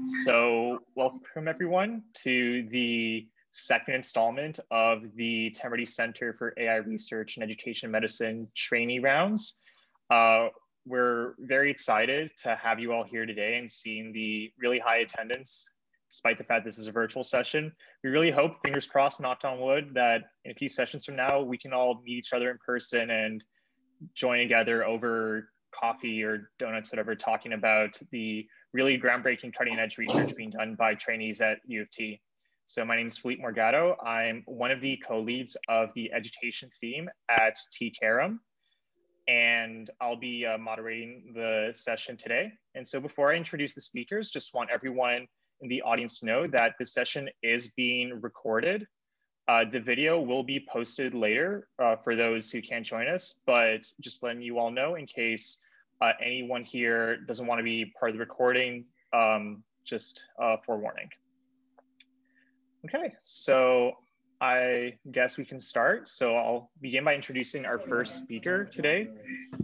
So welcome everyone to the second installment of the Temerty Center for AI Research and Education Medicine trainee rounds. We're very excited to have you all here today and seeing the really high attendance, despite the fact this is a virtual session. We really hope, fingers crossed, knocked on wood, that in a few sessions from now, we can all meet each other in person and join together over coffee or donuts, whatever, talking about the really groundbreaking cutting edge research being done by trainees at U of T. So my name is Philippe Morgado. I'm one of the co-leads of the education theme at T-CAIREM, and I'll be moderating the session today. And so before I introduce the speakers, just want everyone in the audience to know that this session is being recorded. The video will be posted later for those who can't join us, but just letting you all know in case anyone here doesn't want to be part of the recording, just forewarning. Okay, so I guess we can start. So I'll begin by introducing our first speaker today,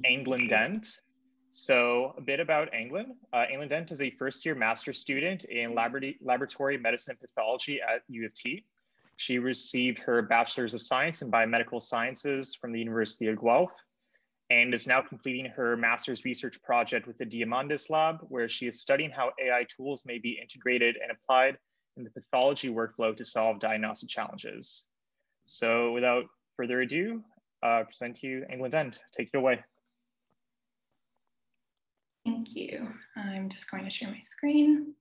Anglin Dent. So a bit about Anglin. Anglin Dent is a first-year master's student in laboratory medicine and pathology at U of T. She received her Bachelor's of Science in Biomedical Sciences from the University of Guelph and is now completing her master's research project with the Diamandis Lab, where she is studying how AI tools may be integrated and applied in the pathology workflow to solve diagnostic challenges. So without further ado, present to you Anglin Dent. Take it away. Thank you. I'm just going to share my screen.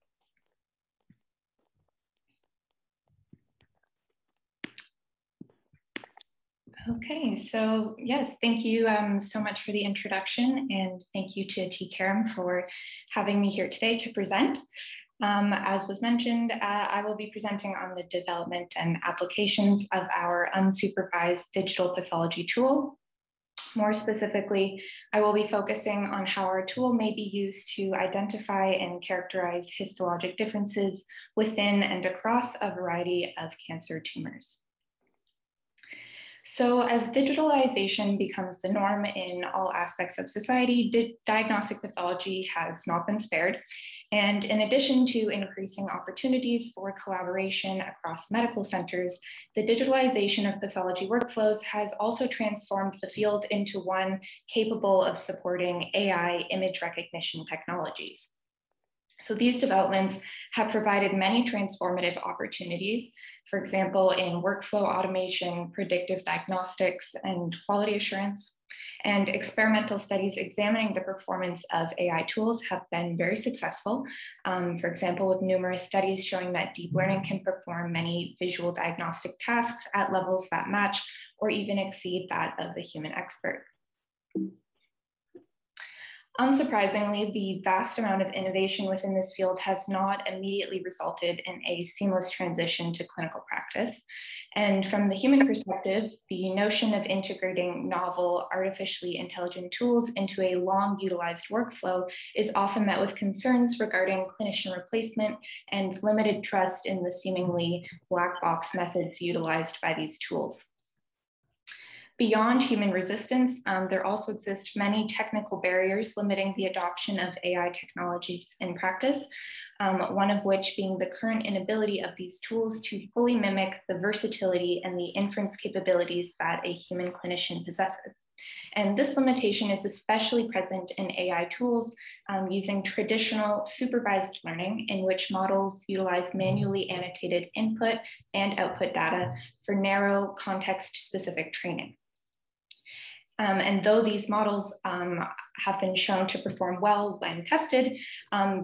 Okay, so yes, thank you so much for the introduction, and thank you to T-CAIREM for having me here today to present. As was mentioned, I will be presenting on the development and applications of our unsupervised digital pathology tool. More specifically, I will be focusing on how our tool may be used to identify and characterize histologic differences within and across a variety of cancer tumors. So as digitalization becomes the norm in all aspects of society, diagnostic pathology has not been spared. And in addition to increasing opportunities for collaboration across medical centers, the digitalization of pathology workflows has also transformed the field into one capable of supporting AI image recognition technologies. So these developments have provided many transformative opportunities, for example, in workflow automation, predictive diagnostics, and quality assurance. And experimental studies examining the performance of AI tools have been very successful. For example, with numerous studies showing that deep learning can perform many visual diagnostic tasks at levels that match or even exceed that of the human expert. Unsurprisingly, the vast amount of innovation within this field has not immediately resulted in a seamless transition to clinical practice. And from the human perspective, the notion of integrating novel artificially intelligent tools into a long utilized workflow is often met with concerns regarding clinician replacement and limited trust in the seemingly black box methods utilized by these tools. Beyond human resistance, there also exist many technical barriers limiting the adoption of AI technologies in practice, one of which being the current inability of these tools to fully mimic the versatility and the inference capabilities that a human clinician possesses. And this limitation is especially present in AI tools using traditional supervised learning, in which models utilize manually annotated input and output data for narrow context-specific training. And though these models have been shown to perform well when tested,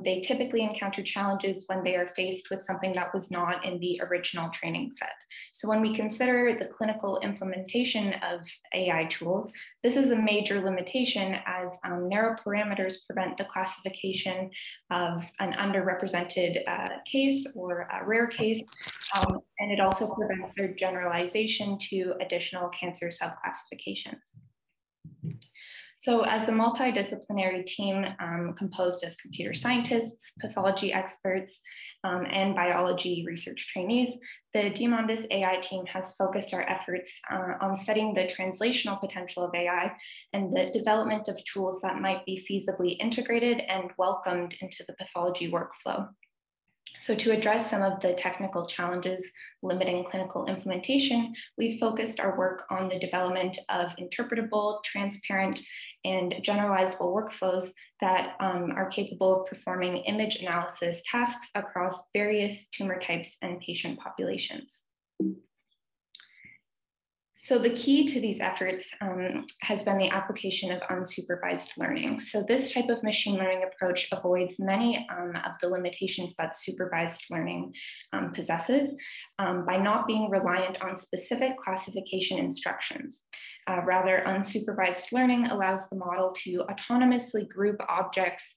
they typically encounter challenges when they are faced with something that was not in the original training set. So when we consider the clinical implementation of AI tools, this is a major limitation, as narrow parameters prevent the classification of an underrepresented case or a rare case, and it also prevents their generalization to additional cancer subclassifications. So as a multidisciplinary team composed of computer scientists, pathology experts, and biology research trainees, the Diamandis AI team has focused our efforts on studying the translational potential of AI and the development of tools that might be feasibly integrated and welcomed into the pathology workflow. So to address some of the technical challenges limiting clinical implementation, we've focused our work on the development of interpretable, transparent, and generalizable workflows that are capable of performing image analysis tasks across various tumor types and patient populations. So the key to these efforts has been the application of unsupervised learning. So this type of machine learning approach avoids many of the limitations that supervised learning possesses by not being reliant on specific classification instructions. Rather, unsupervised learning allows the model to autonomously group objects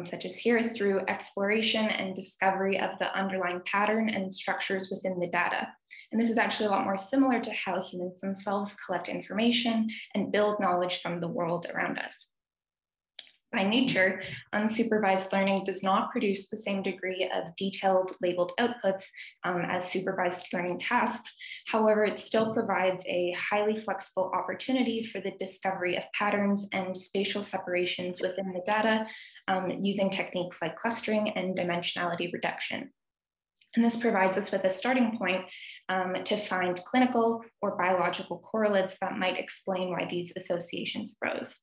such as here through exploration and discovery of the underlying pattern and structures within the data. And this is actually a lot more similar to how humans themselves collect information and build knowledge from the world around us. By nature, unsupervised learning does not produce the same degree of detailed labeled outputs as supervised learning tasks. However, it still provides a highly flexible opportunity for the discovery of patterns and spatial separations within the data using techniques like clustering and dimensionality reduction. And this provides us with a starting point to find clinical or biological correlates that might explain why these associations arose.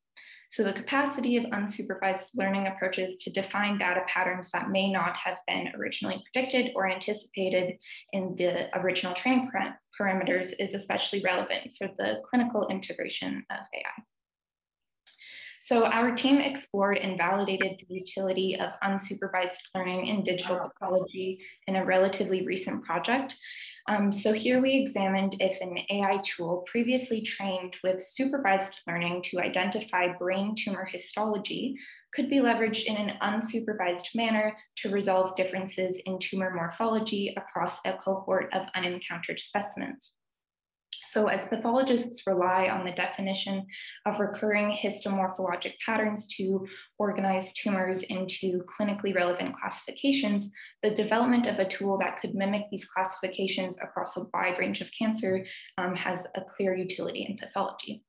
So the capacity of unsupervised learning approaches to define data patterns that may not have been originally predicted or anticipated in the original training parameters is especially relevant for the clinical integration of AI. So our team explored and validated the utility of unsupervised learning in digital pathology in a relatively recent project. So here we examined if an AI tool previously trained with supervised learning to identify brain tumor histology could be leveraged in an unsupervised manner to resolve differences in tumor morphology across a cohort of unencountered specimens. So as pathologists rely on the definition of recurring histomorphologic patterns to organize tumors into clinically relevant classifications, the development of a tool that could mimic these classifications across a wide range of cancer has a clear utility in pathology.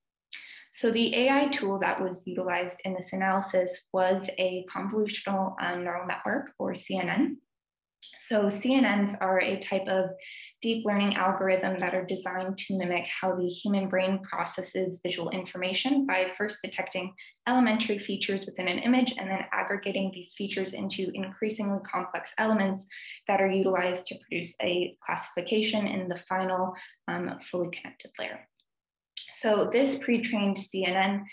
So the AI tool that was utilized in this analysis was a convolutional neural network, or CNN. So CNNs are a type of deep learning algorithm that are designed to mimic how the human brain processes visual information by first detecting elementary features within an image and then aggregating these features into increasingly complex elements that are utilized to produce a classification in the final fully connected layer. So this pre-trained CNN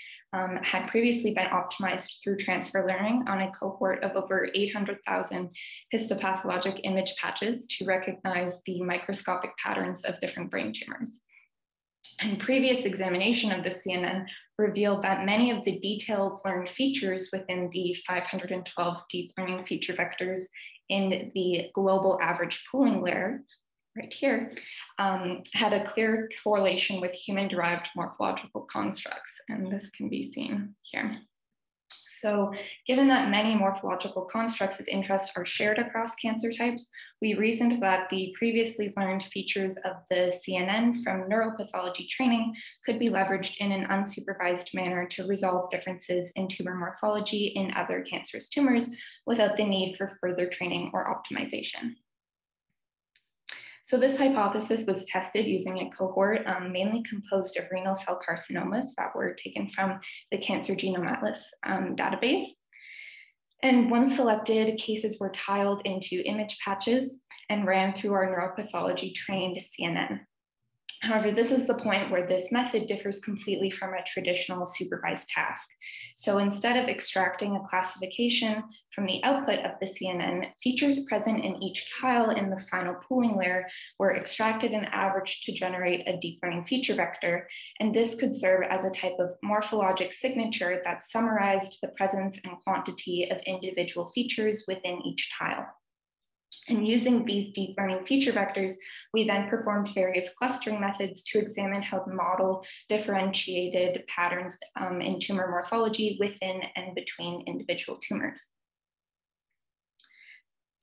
had previously been optimized through transfer learning on a cohort of over 800,000 histopathologic image patches to recognize the microscopic patterns of different brain tumors. And previous examination of the CNN revealed that many of the detailed learned features within the 512 deep learning feature vectors in the global average pooling layer right here, had a clear correlation with human-derived morphological constructs, and this can be seen here. So given that many morphological constructs of interest are shared across cancer types, we reasoned that the previously learned features of the CNN from neuropathology training could be leveraged in an unsupervised manner to resolve differences in tumor morphology in other cancerous tumors without the need for further training or optimization. So this hypothesis was tested using a cohort mainly composed of renal cell carcinomas that were taken from the Cancer Genome Atlas database. And once selected, cases were tiled into image patches and ran through our neuropathology trained CNN. However, this is the point where this method differs completely from a traditional supervised task. So instead of extracting a classification from the output of the CNN, features present in each tile in the final pooling layer were extracted and averaged to generate a deep learning feature vector. And this could serve as a type of morphologic signature that summarized the presence and quantity of individual features within each tile. And using these deep learning feature vectors, we then performed various clustering methods to examine how the model differentiated patterns in tumor morphology within and between individual tumors.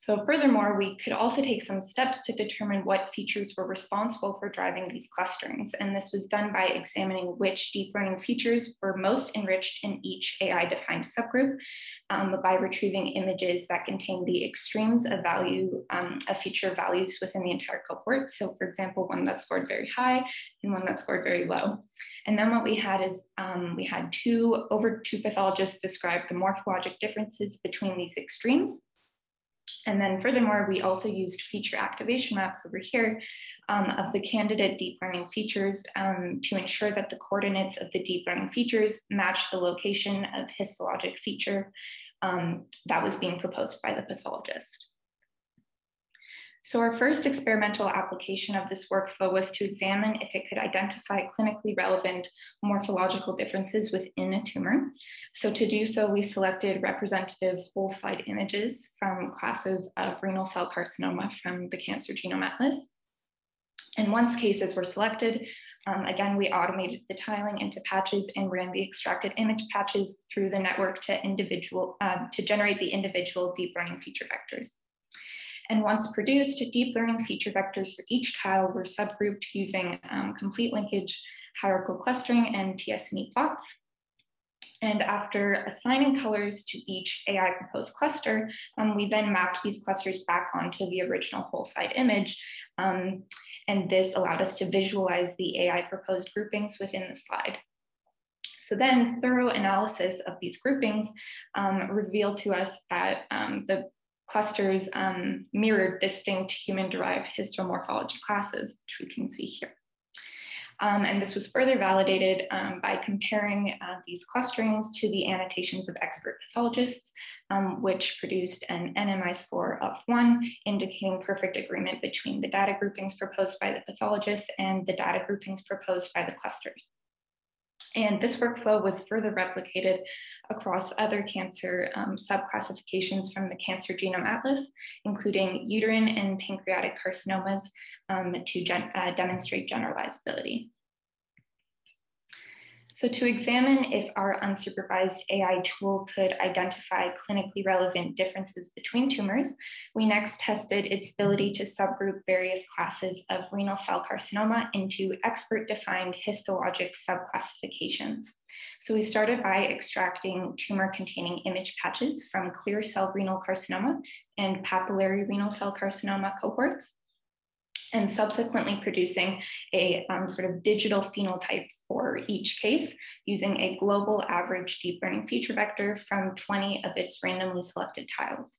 So furthermore, we could also take some steps to determine what features were responsible for driving these clusterings. And this was done by examining which deep learning features were most enriched in each AI-defined subgroup by retrieving images that contain the extremes of value of feature values within the entire cohort. So for example, one that scored very high and one that scored very low. And then what we had is we had two pathologists describe the morphologic differences between these extremes. And then furthermore, we also used feature activation maps over here of the candidate deep learning features to ensure that the coordinates of the deep learning features match the location of histologic feature that was being proposed by the pathologist. So our first experimental application of this workflow was to examine if it could identify clinically relevant morphological differences within a tumor. So to do so, we selected representative whole slide images from classes of renal cell carcinoma from the Cancer Genome Atlas. And once cases were selected, again, we automated the tiling into patches and ran the extracted image patches through the network to generate the individual deep learning feature vectors. And once produced, deep learning feature vectors for each tile were subgrouped using complete linkage, hierarchical clustering, and TSNE plots. And after assigning colors to each AI proposed cluster, we then mapped these clusters back onto the original whole slide image. And this allowed us to visualize the AI proposed groupings within the slide. So then thorough analysis of these groupings revealed to us that the clusters mirrored distinct human-derived histomorphology classes, which we can see here. And this was further validated by comparing these clusterings to the annotations of expert pathologists, which produced an NMI score of 1, indicating perfect agreement between the data groupings proposed by the pathologists and the data groupings proposed by the clusters. And this workflow was further replicated across other cancer subclassifications from the Cancer Genome Atlas, including uterine and pancreatic carcinomas to demonstrate generalizability. So to examine if our unsupervised AI tool could identify clinically relevant differences between tumors, we next tested its ability to subgroup various classes of renal cell carcinoma into expert-defined histologic subclassifications. So we started by extracting tumor-containing image patches from clear cell renal carcinoma and papillary renal cell carcinoma cohorts, and subsequently producing a sort of digital phenotype for each case using a global average deep learning feature vector from 20 of its randomly selected tiles.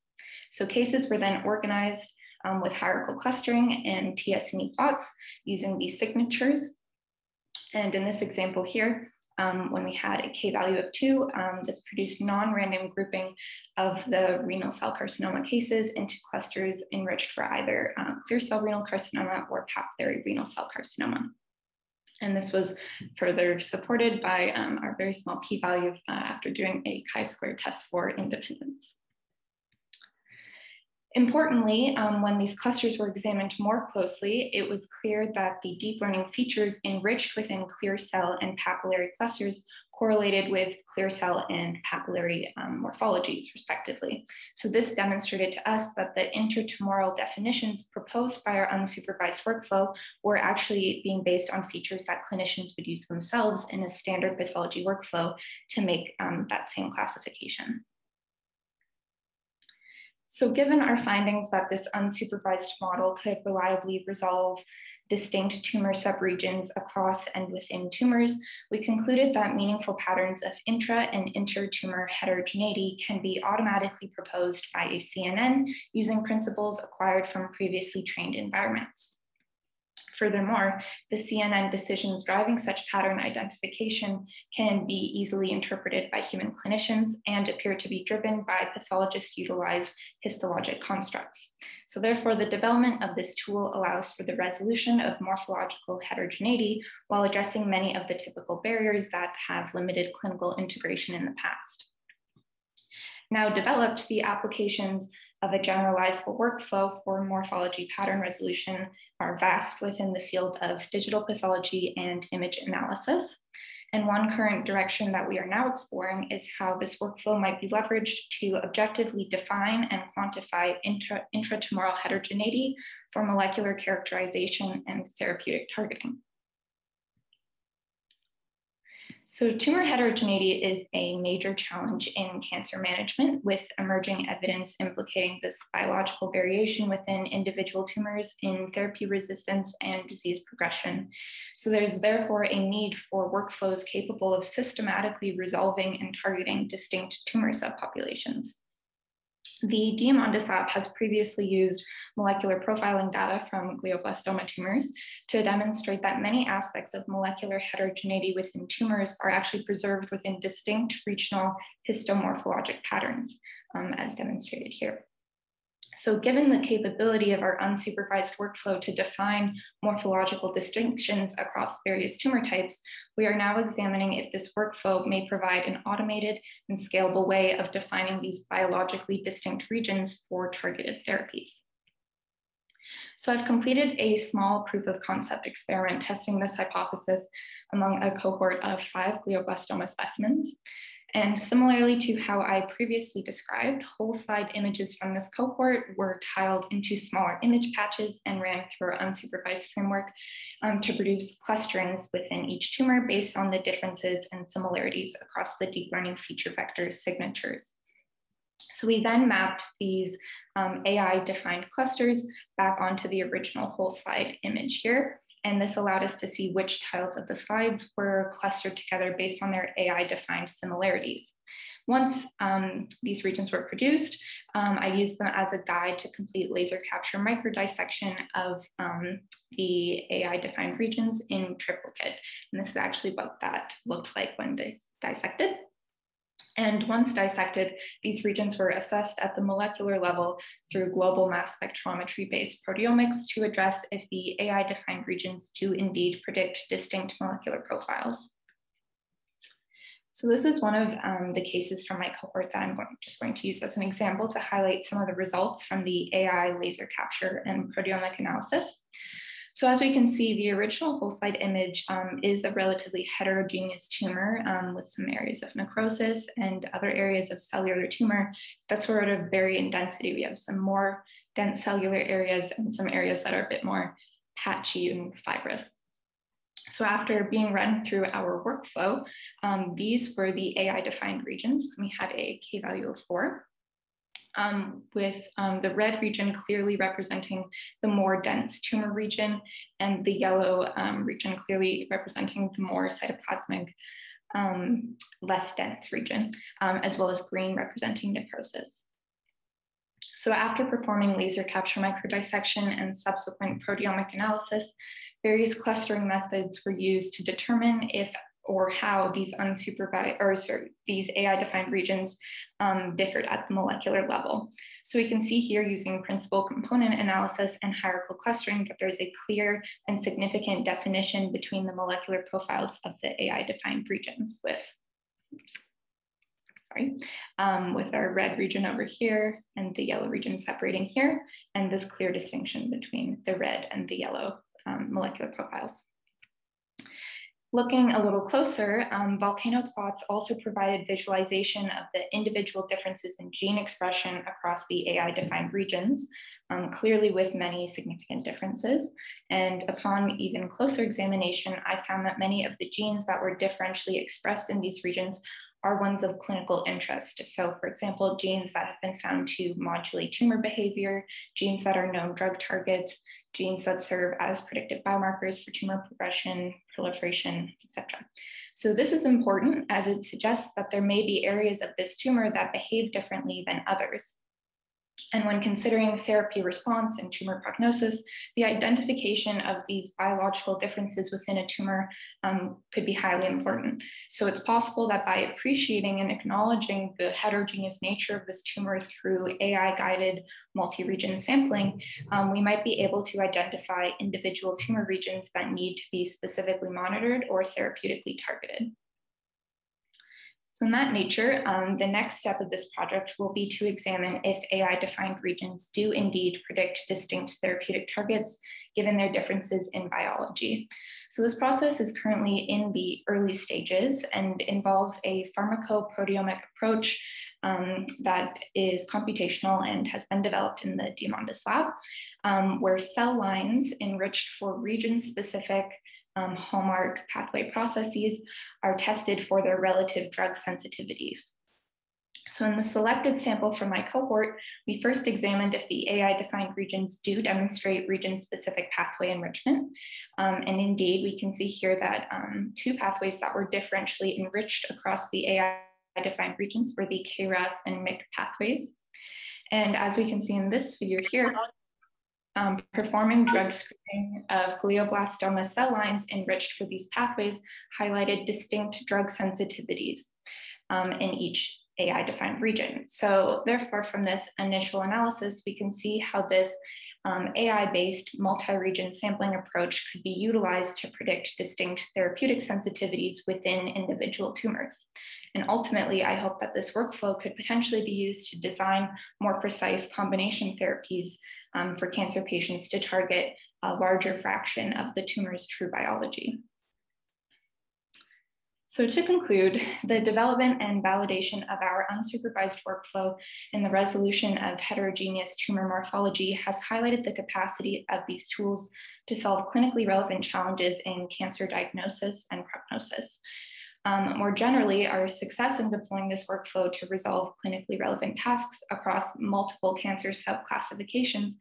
So cases were then organized with hierarchical clustering and TSNE plots using these signatures. And in this example here, when we had a k-value of 2, this produced non-random grouping of the renal cell carcinoma cases into clusters enriched for either clear cell renal carcinoma or papillary renal cell carcinoma. And this was further supported by our very small p-value after doing a chi-square test for independence. Importantly, when these clusters were examined more closely, it was clear that the deep learning features enriched within clear cell and papillary clusters correlated with clear cell and papillary morphologies, respectively. So this demonstrated to us that the inter-tumoral definitions proposed by our unsupervised workflow were actually being based on features that clinicians would use themselves in a standard pathology workflow to make that same classification. So given our findings that this unsupervised model could reliably resolve distinct tumor subregions across and within tumors, we concluded that meaningful patterns of intra and inter-tumor heterogeneity can be automatically proposed by a CNN using principles acquired from previously trained environments. Furthermore, the CNN decisions driving such pattern identification can be easily interpreted by human clinicians and appear to be driven by pathologist-utilized histologic constructs. So therefore, the development of this tool allows for the resolution of morphological heterogeneity while addressing many of the typical barriers that have limited clinical integration in the past. Now developed, the applications of a generalizable workflow for morphology pattern resolution are vast within the field of digital pathology and image analysis. And one current direction that we are now exploring is how this workflow might be leveraged to objectively define and quantify intra-tumoral heterogeneity for molecular characterization and therapeutic targeting. So tumor heterogeneity is a major challenge in cancer management, with emerging evidence implicating this biological variation within individual tumors in therapy resistance and disease progression. So there's therefore a need for workflows capable of systematically resolving and targeting distinct tumor subpopulations. The DiamondIS lab has previously used molecular profiling data from glioblastoma tumors to demonstrate that many aspects of molecular heterogeneity within tumors are actually preserved within distinct regional histomorphologic patterns, as demonstrated here. So given the capability of our unsupervised workflow to define morphological distinctions across various tumor types, we are now examining if this workflow may provide an automated and scalable way of defining these biologically distinct regions for targeted therapies. So I've completed a small proof of concept experiment testing this hypothesis among a cohort of 5 glioblastoma specimens. And similarly to how I previously described, whole slide images from this cohort were tiled into smaller image patches and ran through our unsupervised framework to produce clusterings within each tumor based on the differences and similarities across the deep learning feature vector signatures. So we then mapped these AI-defined clusters back onto the original whole slide image here. And this allowed us to see which tiles of the slides were clustered together based on their AI-defined similarities. Once these regions were produced, I used them as a guide to complete laser capture microdissection of the AI-defined regions in triplicate. And this is actually what that looked like when dissected. And once dissected, these regions were assessed at the molecular level through global mass spectrometry-based proteomics to address if the AI-defined regions do indeed predict distinct molecular profiles. So this is one of the cases from my cohort that I'm just going to use as an example to highlight some of the results from the AI laser capture and proteomic analysis. So as we can see, the original whole slide image is a relatively heterogeneous tumor with some areas of necrosis and other areas of cellular tumor that sort of vary in density. We have some more dense cellular areas and some areas that are a bit more patchy and fibrous. So after being run through our workflow, these were the AI-defined regions. We had a k-value of 4. With the red region clearly representing the more dense tumor region and the yellow region clearly representing the more cytoplasmic, less dense region, as well as green representing necrosis. So after performing laser capture microdissection and subsequent proteomic analysis, various clustering methods were used to determine if or how these these AI-defined regions differed at the molecular level. So we can see here using principal component analysis and hierarchical clustering that there's a clear and significant definition between the molecular profiles of the AI-defined regions with our red region over here and the yellow region separating here, and this clear distinction between the red and the yellow molecular profiles. Looking a little closer, volcano plots also provided visualization of the individual differences in gene expression across the AI-defined regions, clearly with many significant differences. And upon even closer examination, I found that many of the genes that were differentially expressed in these regions are ones of clinical interest. So for example, genes that have been found to modulate tumor behavior, genes that are known drug targets, genes that serve as predictive biomarkers for tumor progression, proliferation, etc. So this is important as it suggests that there may be areas of this tumor that behave differently than others. And when considering therapy response and tumor prognosis, the identification of these biological differences within a tumor could be highly important. So it's possible that by appreciating and acknowledging the heterogeneous nature of this tumor through AI-guided multi-region sampling, we might be able to identify individual tumor regions that need to be specifically monitored or therapeutically targeted. So in that nature, the next step of this project will be to examine if AI-defined regions do indeed predict distinct therapeutic targets given their differences in biology. So this process is currently in the early stages and involves a pharmacoproteomic approach that is computational and has been developed in the Diamandis lab, where cell lines enriched for region-specific hallmark pathway processes are tested for their relative drug sensitivities. So in the selected sample from my cohort, we first examined if the AI-defined regions do demonstrate region-specific pathway enrichment. And indeed, we can see here that 2 pathways that were differentially enriched across the AI-defined regions were the KRAS and MYC pathways. And as we can see in this figure here, performing drug screening of glioblastoma cell lines enriched for these pathways highlighted distinct drug sensitivities in each AI-defined region. So therefore, from this initial analysis, we can see how this AI-based multi-region sampling approach could be utilized to predict distinct therapeutic sensitivities within individual tumors. And ultimately, I hope that this workflow could potentially be used to design more precise combination therapies for cancer patients to target a larger fraction of the tumor's true biology. So to conclude, the development and validation of our unsupervised workflow in the resolution of heterogeneous tumor morphology has highlighted the capacity of these tools to solve clinically relevant challenges in cancer diagnosis and prognosis. More generally, our success in deploying this workflow to resolve clinically relevant tasks across multiple cancer subclassifications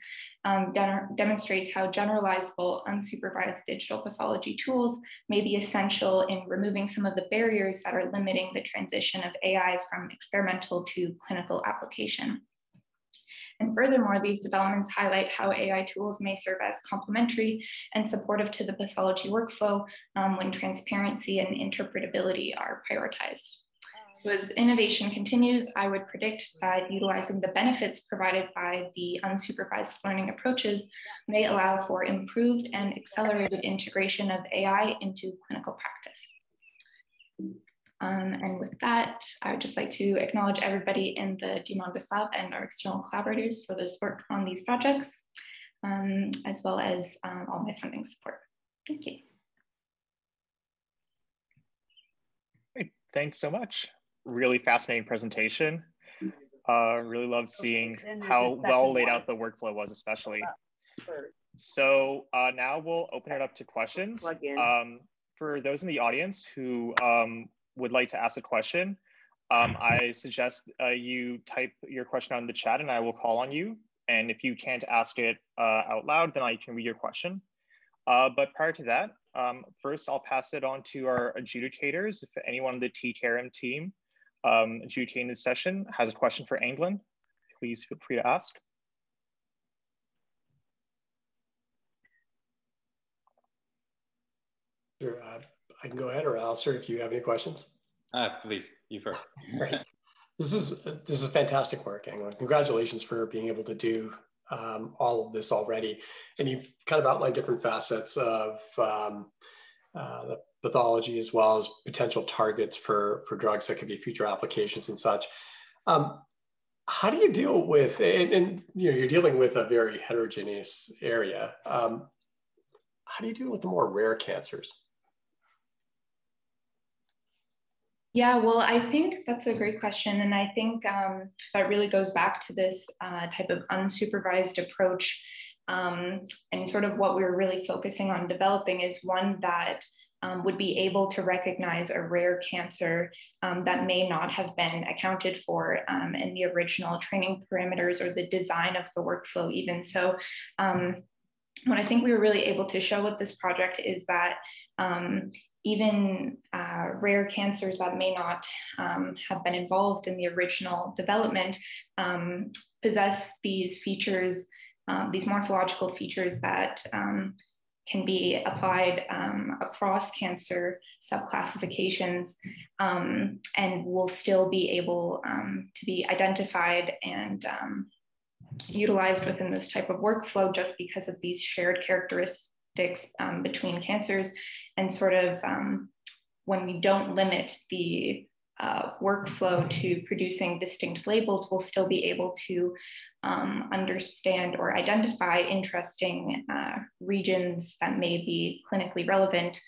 demonstrates how generalizable unsupervised digital pathology tools may be essential in removing some of the barriers that are limiting the transition of AI from experimental to clinical application. And furthermore, these developments highlight how AI tools may serve as complementary and supportive to the pathology workflow when transparency and interpretability are prioritized. So as innovation continues, I would predict that utilizing the benefits provided by the unsupervised learning approaches may allow for improved and accelerated integration of AI into clinical practice. And with that, I would just like to acknowledge everybody in the Diamandis lab and our external collaborators for this work on these projects, as well as all my funding support. Thank you. Great. Thanks so much. Really fascinating presentation. Really loved seeing how well laid out the workflow was, especially. So now we'll open it up to questions. For those in the audience who would like to ask a question, I suggest you type your question on the chat and I will call on you. And if you can't ask it out loud, then I can read your question. But prior to that, first I'll pass it on to our adjudicators. If anyone on the T-CAIREM team adjudicating this session has a question for Anglin, please feel free to ask. Sure, I can go ahead, or Alistair, if you have any questions. Please, you first. Great. This is fantastic work, Anglin. Congratulations for being able to do all of this already. And you've kind of outlined different facets of the pathology as well as potential targets for drugs that could be future applications and such. How do you deal with, and you know, you're dealing with a very heterogeneous area. How do you deal with the more rare cancers? Yeah, well, I think that's a great question. And I think that really goes back to this type of unsupervised approach. And sort of what we're really focusing on developing is one that would be able to recognize a rare cancer that may not have been accounted for in the original training parameters or the design of the workflow even. So what I think we were really able to show with this project is that even rare cancers that may not have been involved in the original development possess these features, these morphological features that can be applied across cancer subclassifications and will still be able to be identified and utilized within this type of workflow just because of these shared characteristics between cancers, and sort of when we don't limit the workflow to producing distinct labels, we'll still be able to understand or identify interesting regions that may be clinically relevant,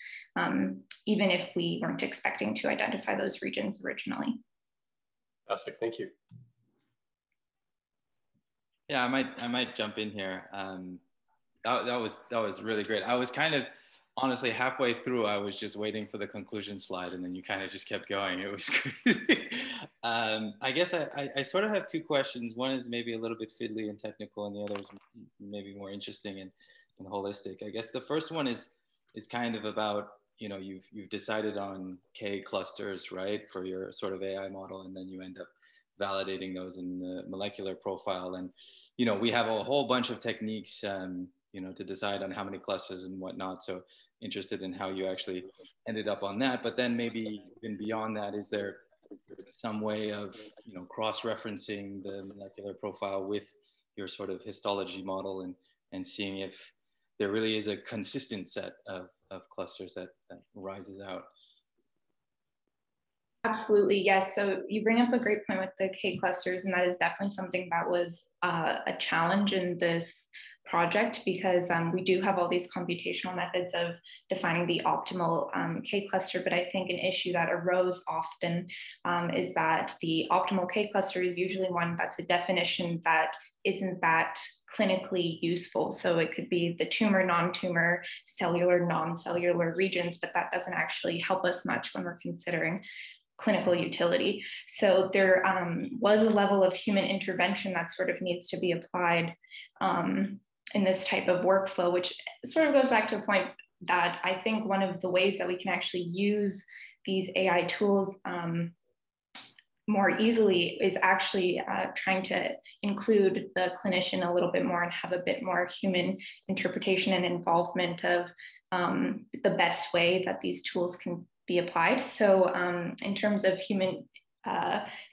even if we weren't expecting to identify those regions originally. Fantastic, thank you. Yeah, I might jump in here. That was really great. I was kind of, honestly, halfway through, I was just waiting for the conclusion slide, and then you kind of just kept going. It was crazy. I guess I sort of have two questions. One is maybe a little bit fiddly and technical, and the other is maybe more interesting and holistic. I guess the first one is kind of about, you know, you've decided on K clusters, right, for your sort of AI model, and then you end up validating those in the molecular profile. And, you know, we have a whole bunch of techniques, you know, to decide on how many clusters and whatnot. So interested in how you actually ended up on that. But then maybe even beyond that, is there some way of, you know, cross-referencing the molecular profile with your sort of histology model and seeing if there really is a consistent set of clusters that rises out? Absolutely, yes. So you bring up a great point with the K clusters, and that is definitely something that was a challenge in this project, because we do have all these computational methods of defining the optimal K cluster, but I think an issue that arose often is that the optimal K cluster is usually one that's a definition that isn't that clinically useful. So it could be the tumor, non-tumor, cellular, non-cellular regions, but that doesn't actually help us much when we're considering clinical utility. So there was a level of human intervention that sort of needs to be applied in this type of workflow, which sort of goes back to a point that I think one of the ways that we can actually use these AI tools more easily is actually trying to include the clinician a little bit more and have a bit more human interpretation and involvement of the best way that these tools can be applied. So in terms of human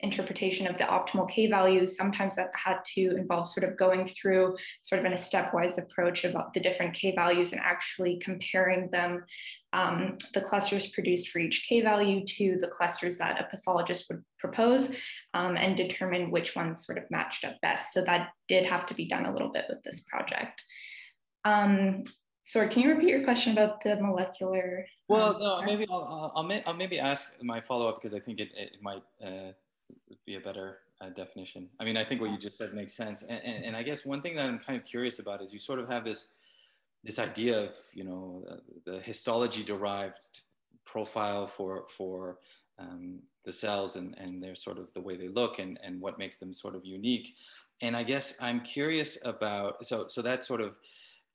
interpretation of the optimal K values, sometimes that had to involve sort of going through sort of in a stepwise approach about the different K values and actually comparing them, the clusters produced for each K value to the clusters that a pathologist would propose, and determine which ones sort of matched up best. So that did have to be done a little bit with this project. Sorry, can you repeat your question about the molecular? Well, no, maybe I'll maybe ask my follow-up, because I think it might be a better definition. I mean, I think what you just said makes sense. And I guess one thing that I'm kind of curious about is you sort of have this idea of, you know, the histology-derived profile for the cells and their sort of the way they look and what makes them sort of unique. And I guess I'm curious about, so that sort of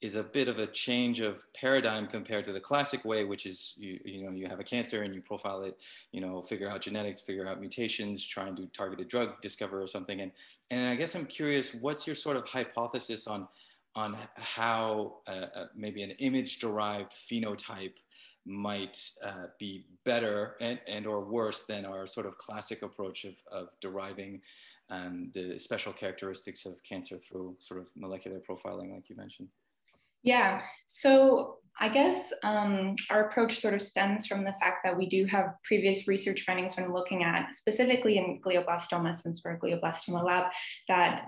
is a bit of a change of paradigm compared to the classic way, which is, you know, you have a cancer and you profile it, you know, figure out genetics, figure out mutations, try and do targeted drug discover or something. And I guess I'm curious, what's your sort of hypothesis on how maybe an image-derived phenotype might be better and or worse than our sort of classic approach of deriving the special characteristics of cancer through sort of molecular profiling, like you mentioned? Yeah, so I guess our approach sort of stems from the fact that we do have previous research findings when looking at, specifically in glioblastoma, since we're a glioblastoma lab, that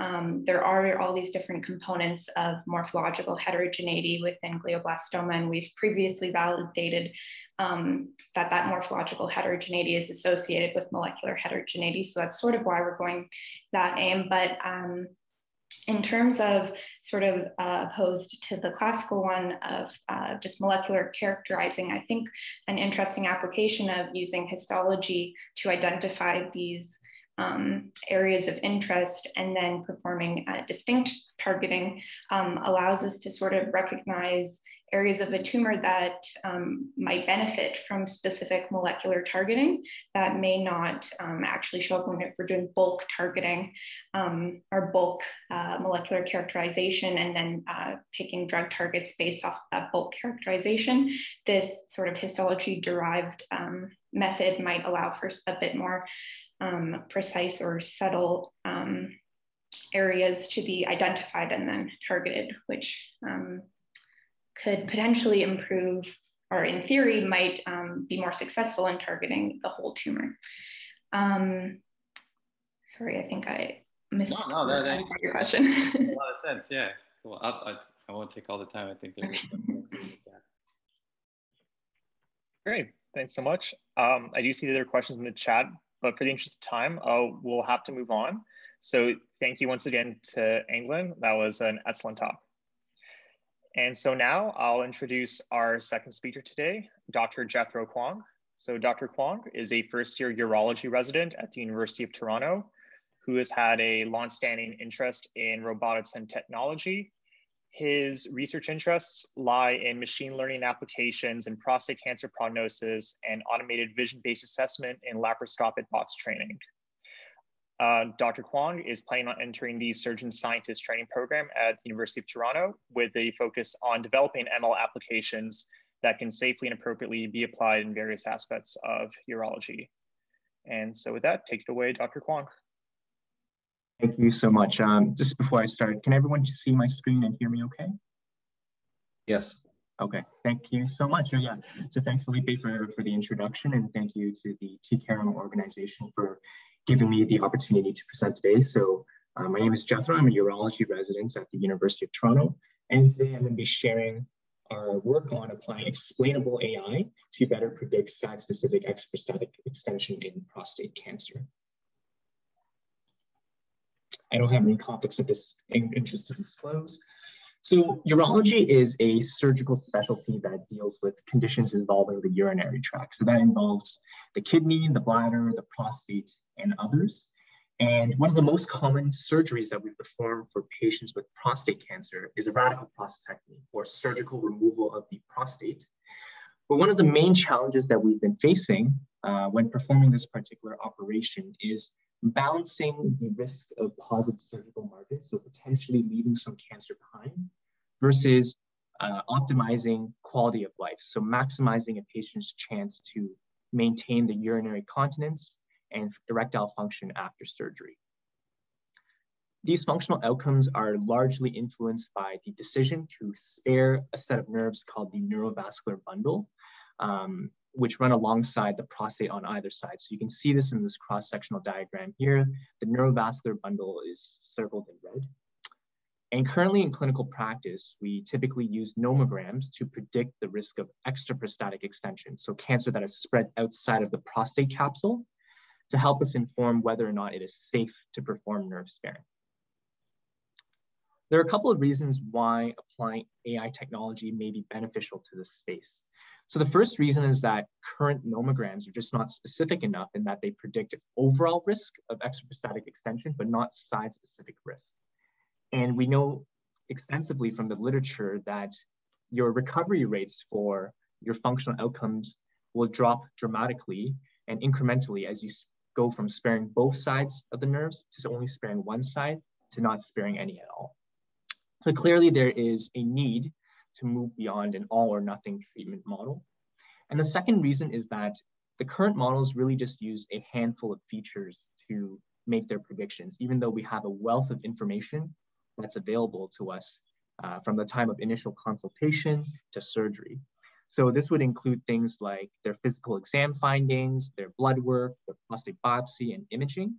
there are all these different components of morphological heterogeneity within glioblastoma, and we've previously validated that morphological heterogeneity is associated with molecular heterogeneity. So that's sort of why we're going that aim. But in terms of sort of opposed to the classical one of just molecular characterizing, I think an interesting application of using histology to identify these areas of interest and then performing distinct targeting allows us to sort of recognize areas of a tumor that might benefit from specific molecular targeting that may not actually show up when we're doing bulk targeting or bulk molecular characterization and then picking drug targets based off of that bulk characterization. This sort of histology-derived method might allow for a bit more precise or subtle areas to be identified and then targeted, which could potentially improve, or in theory might be more successful in targeting the whole tumor. Sorry, I think I missed that your question. Makes a lot of sense. Yeah. Well, I won't take all the time. I think there's Great. Thanks so much. I do see that there are questions in the chat, but for the interest of time, we'll have to move on. So thank you once again to Anglin. That was an excellent talk. And so now I'll introduce our second speaker today, Dr. Jethro Kwang. So Dr. Kwang is a first-year urology resident at the University of Toronto, who has had a long-standing interest in robotics and technology. His research interests lie in machine learning applications in prostate cancer prognosis and automated vision-based assessment in laparoscopic box training. Dr. Kwang is planning on entering the surgeon scientist training program at the University of Toronto with a focus on developing ML applications that can safely and appropriately be applied in various aspects of urology. And so with that, take it away, Dr. Kwang. Thank you so much. Just before I start, can everyone see my screen and hear me okay? Yes. Okay, thank you so much. So thanks Felipe for the introduction, and thank you to the T-CAIREM organization for giving me the opportunity to present today. So my name is Jethro. I'm a urology resident at the University of Toronto, and today I'm going to be sharing our work on applying explainable AI to better predict site-specific extrastatic extension in prostate cancer. I don't have any conflicts of interest to disclose. So urology is a surgical specialty that deals with conditions involving the urinary tract. So that involves the kidney, the bladder, the prostate, and others. And one of the most common surgeries that we perform for patients with prostate cancer is a radical prostatectomy, or surgical removal of the prostate. But one of the main challenges that we've been facing when performing this particular operation is balancing the risk of positive surgical margins, so potentially leaving some cancer behind, versus optimizing quality of life, so maximizing a patient's chance to maintain the urinary continence and erectile function after surgery. These functional outcomes are largely influenced by the decision to spare a set of nerves called the neurovascular bundle, which run alongside the prostate on either side. So you can see this in this cross-sectional diagram here. The neurovascular bundle is circled in red. And currently in clinical practice, we typically use nomograms to predict the risk of extraprostatic extension, so cancer that is spread outside of the prostate capsule, to help us inform whether or not it is safe to perform nerve sparing. There are a couple of reasons why applying AI technology may be beneficial to this space. So the first reason is that current nomograms are just not specific enough in that they predict overall risk of extraprostatic extension, but not site-specific risk. And we know extensively from the literature that your recovery rates for your functional outcomes will drop dramatically and incrementally as you go from sparing both sides of the nerves to only sparing one side to not sparing any at all. So clearly there is a need to move beyond an all or nothing treatment model. And the second reason is that the current models really just use a handful of features to make their predictions, even though we have a wealth of information that's available to us from the time of initial consultation to surgery. So this would include things like their physical exam findings, their blood work, their prostate biopsy, and imaging.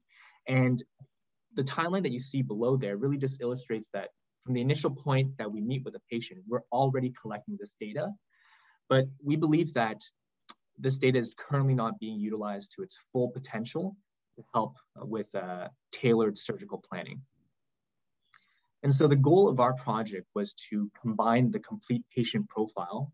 And the timeline that you see below there really just illustrates that from the initial point that we meet with a patient, we're already collecting this data. But we believe that this data is currently not being utilized to its full potential to help with tailored surgical planning. And so the goal of our project was to combine the complete patient profile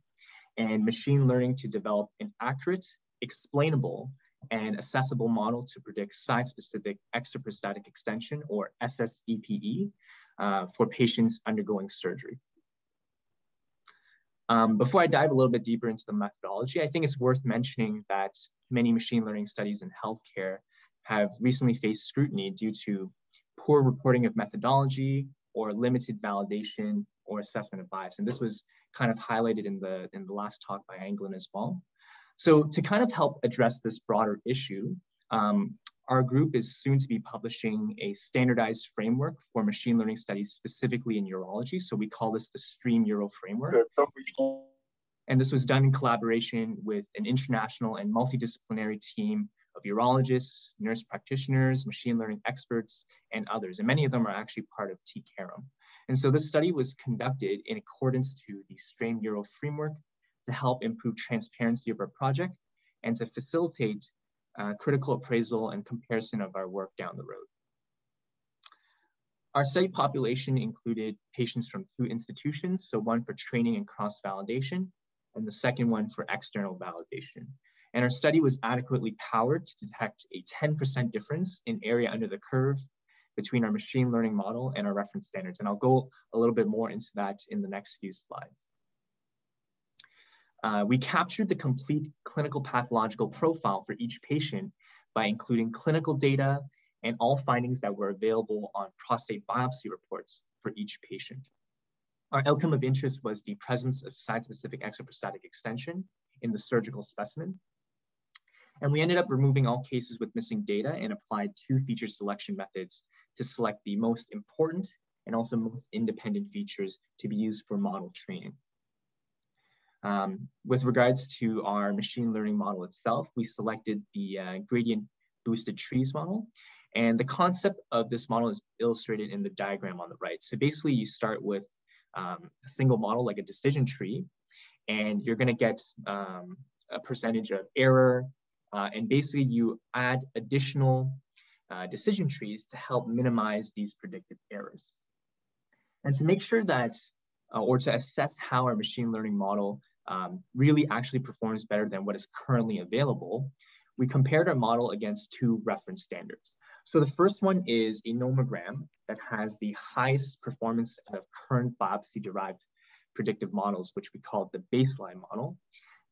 and machine learning to develop an accurate, explainable, and accessible model to predict site-specific extraprostatic extension, or SSEPE, for patients undergoing surgery. Before I dive a little bit deeper into the methodology, I think it's worth mentioning that many machine learning studies in healthcare have recently faced scrutiny due to poor reporting of methodology or limited validation or assessment of bias. And this was kind of highlighted in the last talk by Anglin as well. So to kind of help address this broader issue, our group is soon to be publishing a standardized framework for machine learning studies specifically in urology. So we call this the Stream Uro framework. And this was done in collaboration with an international and multidisciplinary team of urologists, nurse practitioners, machine learning experts, and others. And many of them are actually part of T-CAIREM. And so this study was conducted in accordance to the Strain Bureau framework to help improve transparency of our project and to facilitate critical appraisal and comparison of our work down the road. Our study population included patients from 2 institutions, so one for training and cross-validation, and the second one for external validation. And our study was adequately powered to detect a 10% difference in area under the curve between our machine learning model and our reference standards. And I'll go a little bit more into that in the next few slides. We captured the complete clinical pathological profile for each patient by including clinical data and all findings that were available on prostate biopsy reports for each patient. Our outcome of interest was the presence of site-specific extraprostatic extension in the surgical specimen. And we ended up removing all cases with missing data and applied 2 feature selection methods to select the most important and also most independent features to be used for model training. With regards to our machine learning model itself, we selected the gradient boosted trees model. And the concept of this model is illustrated in the diagram on the right. So basically you start with a single model like a decision tree, and you're gonna get a percentage of error, and basically you add additional decision trees to help minimize these predicted errors. And to make sure that, or to assess how our machine learning model really actually performs better than what is currently available, we compared our model against 2 reference standards. So the first one is a nomogram that has the highest performance of current biopsy-derived predictive models, which we call the baseline model.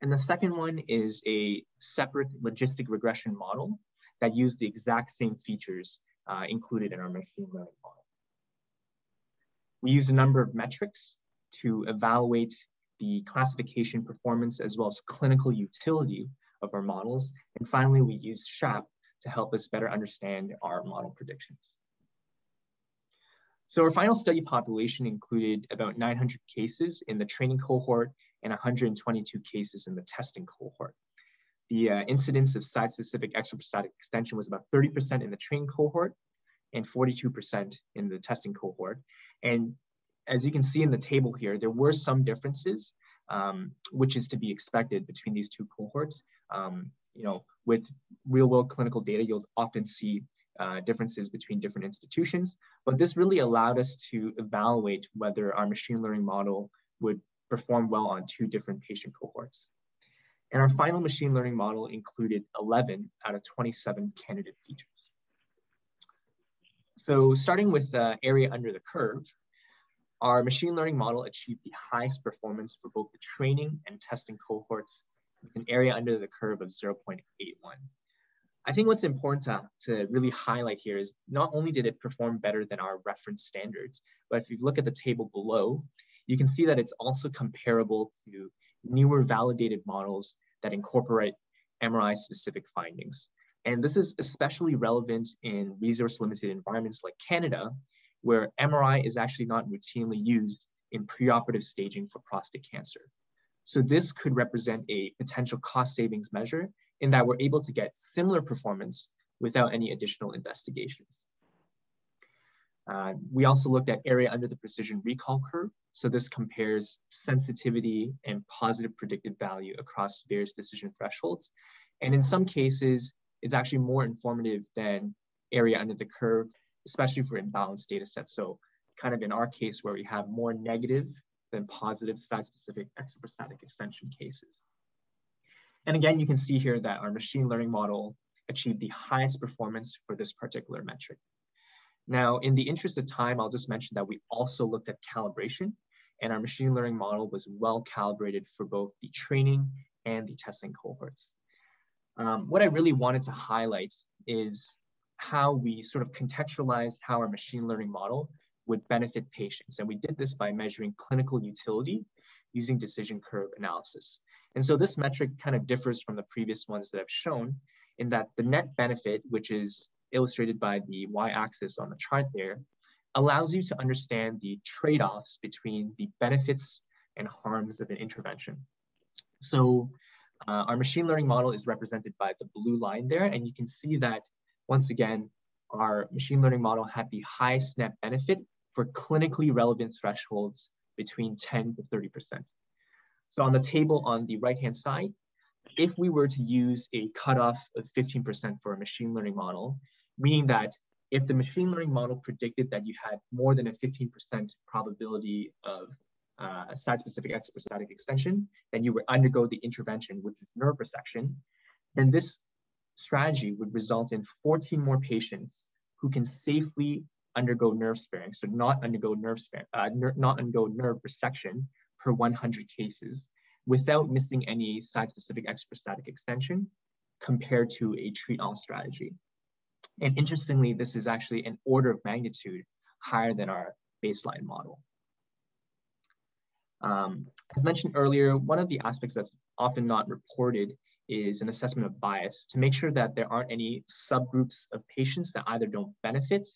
And the second one is a separate logistic regression model that used the exact same features included in our machine learning model. We used a number of metrics to evaluate the classification performance as well as clinical utility of our models. And finally, we used SHAP to help us better understand our model predictions. So our final study population included about 900 cases in the training cohort and 122 cases in the testing cohort. The incidence of site-specific extraprostatic extension was about 30% in the training cohort and 42% in the testing cohort. And as you can see in the table here, there were some differences, which is to be expected between these 2 cohorts. You know, with real-world clinical data, you'll often see differences between different institutions, but this really allowed us to evaluate whether our machine learning model would perform well on 2 different patient cohorts. And our final machine learning model included 11 out of 27 candidate features. So starting with area under the curve, our machine learning model achieved the highest performance for both the training and testing cohorts with an area under the curve of 0.81. I think what's important to really highlight here is not only did it perform better than our reference standards, but if you look at the table below, you can see that it's also comparable to newer validated models that incorporate MRI-specific findings. And this is especially relevant in resource-limited environments like Canada, where MRI is actually not routinely used in preoperative staging for prostate cancer. So this could represent a potential cost savings measure in that we're able to get similar performance without any additional investigations. We also looked at area under the precision recall curve. So this compares sensitivity and positive predictive value across various decision thresholds. And in some cases, it's actually more informative than area under the curve, especially for imbalanced data sets. So kind of in our case where we have more negative than positive site-specific extraprostatic extension cases. And again, you can see here that our machine learning model achieved the highest performance for this particular metric. Now, in the interest of time, I'll just mention that we also looked at calibration, and our machine learning model was well calibrated for both the training and the testing cohorts. What I really wanted to highlight is how we sort of contextualized how our machine learning model would benefit patients. And we did this by measuring clinical utility using decision curve analysis. And so this metric kind of differs from the previous ones that I've shown in that the net benefit, which is illustrated by the y-axis on the chart there, allows you to understand the trade-offs between the benefits and harms of an intervention. So Our machine learning model is represented by the blue line there, and you can see that, once again, our machine learning model had the highest net benefit for clinically relevant thresholds between 10 to 30%. So on the table on the right-hand side, if we were to use a cutoff of 15% for a machine learning model, meaning that if the machine learning model predicted that you had more than a 15% probability of site-specific extrastatic extension, then you would undergo the intervention, which is nerve resection, then this strategy would result in 14 more patients who can safely undergo nerve sparing, so not undergo nerve resection per 100 cases without missing any site-specific extrastatic extension compared to a treat-all strategy. And interestingly, this is actually an order of magnitude higher than our baseline model. As mentioned earlier, one of the aspects that's often not reported is an assessment of bias to make sure that there aren't any subgroups of patients that either don't benefit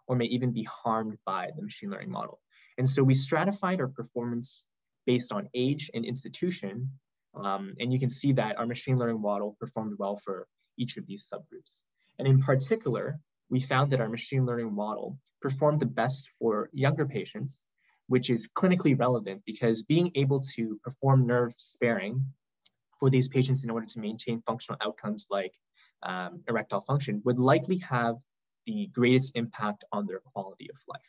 or may even be harmed by the machine learning model. And so we stratified our performance based on age and institution. And you can see that our machine learning model performed well for each of these subgroups. And in particular, we found that our machine learning model performed the best for younger patients, which is clinically relevant because being able to perform nerve sparing for these patients in order to maintain functional outcomes like erectile function would likely have the greatest impact on their quality of life.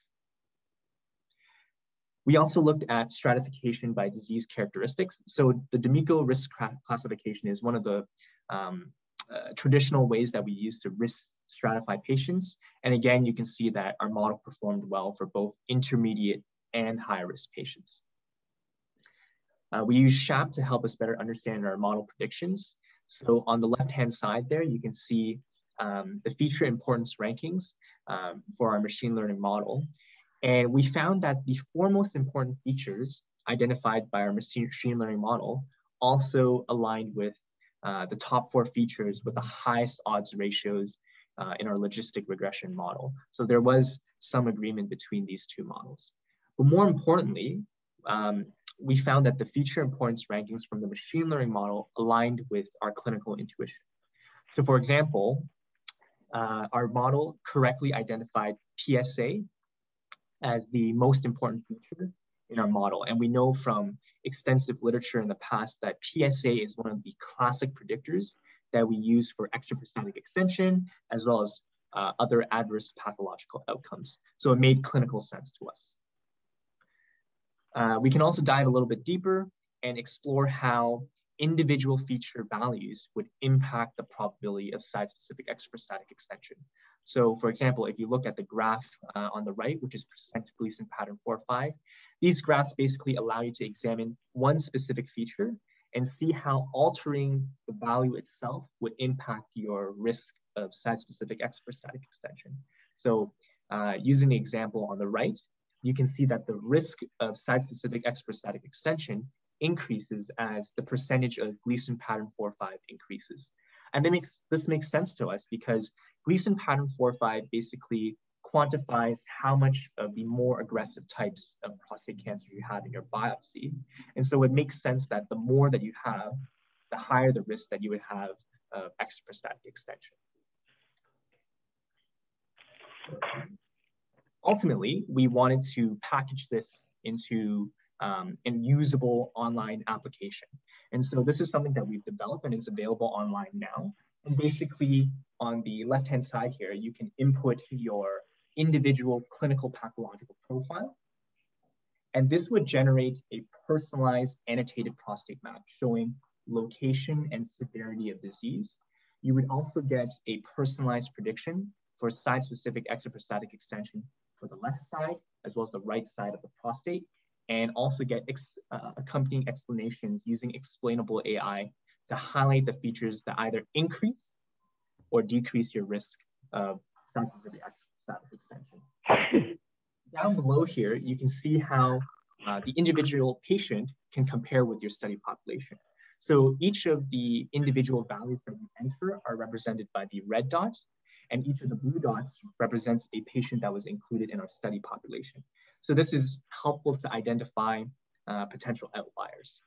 We also looked at stratification by disease characteristics. So the D'Amico risk classification is one of the traditional ways that we use to risk stratify patients. And again, you can see that our model performed well for both intermediate and high-risk patients. We use SHAP to help us better understand our model predictions. So on the left-hand side there, you can see the feature importance rankings for our machine learning model. And we found that the four most important features identified by our machine learning model also aligned with the top four features with the highest odds ratios in our logistic regression model. So there was some agreement between these two models. But more importantly, we found that the feature importance rankings from the machine learning model aligned with our clinical intuition. So for example, our model correctly identified PSA as the most important feature in our model. And we know from extensive literature in the past that PSA is one of the classic predictors that we use for extraprostatic extension, as well as other adverse pathological outcomes. So it made clinical sense to us. We can also dive a little bit deeper and explore how individual feature values would impact the probability of site-specific extraprostatic extension. So for example, if you look at the graph on the right, which is percent Gleason pattern 4 or 5, these graphs basically allow you to examine one specific feature and see how altering the value itself would impact your risk of site-specific extraprostatic extension. So using the example on the right, you can see that the risk of site-specific extraprostatic extension increases as the percentage of Gleason pattern 4 or 5 increases. And this makes sense to us because Gleason pattern 4 or 5 basically quantifies how much of the more aggressive types of prostate cancer you have in your biopsy. And so it makes sense that the more that you have, the higher the risk that you would have of extraprostatic extension. Ultimately, we wanted to package this into an usable online application. And so this is something that we've developed and it's available online now. And basically on the left-hand side here, you can input your individual clinical pathological profile. And this would generate a personalized annotated prostate map showing location and severity of disease. You would also get a personalized prediction for site-specific extraprostatic extension for the left side, as well as the right side of the prostate, and also get accompanying explanations using explainable AI to highlight the features that either increase or decrease your risk of site-specific extraprostatic extension. Down below here, you can see how the individual patient can compare with your study population. So each of the individual values that you enter are represented by the red dot, and each of the blue dots represents a patient that was included in our study population. So this is helpful to identify potential outliers.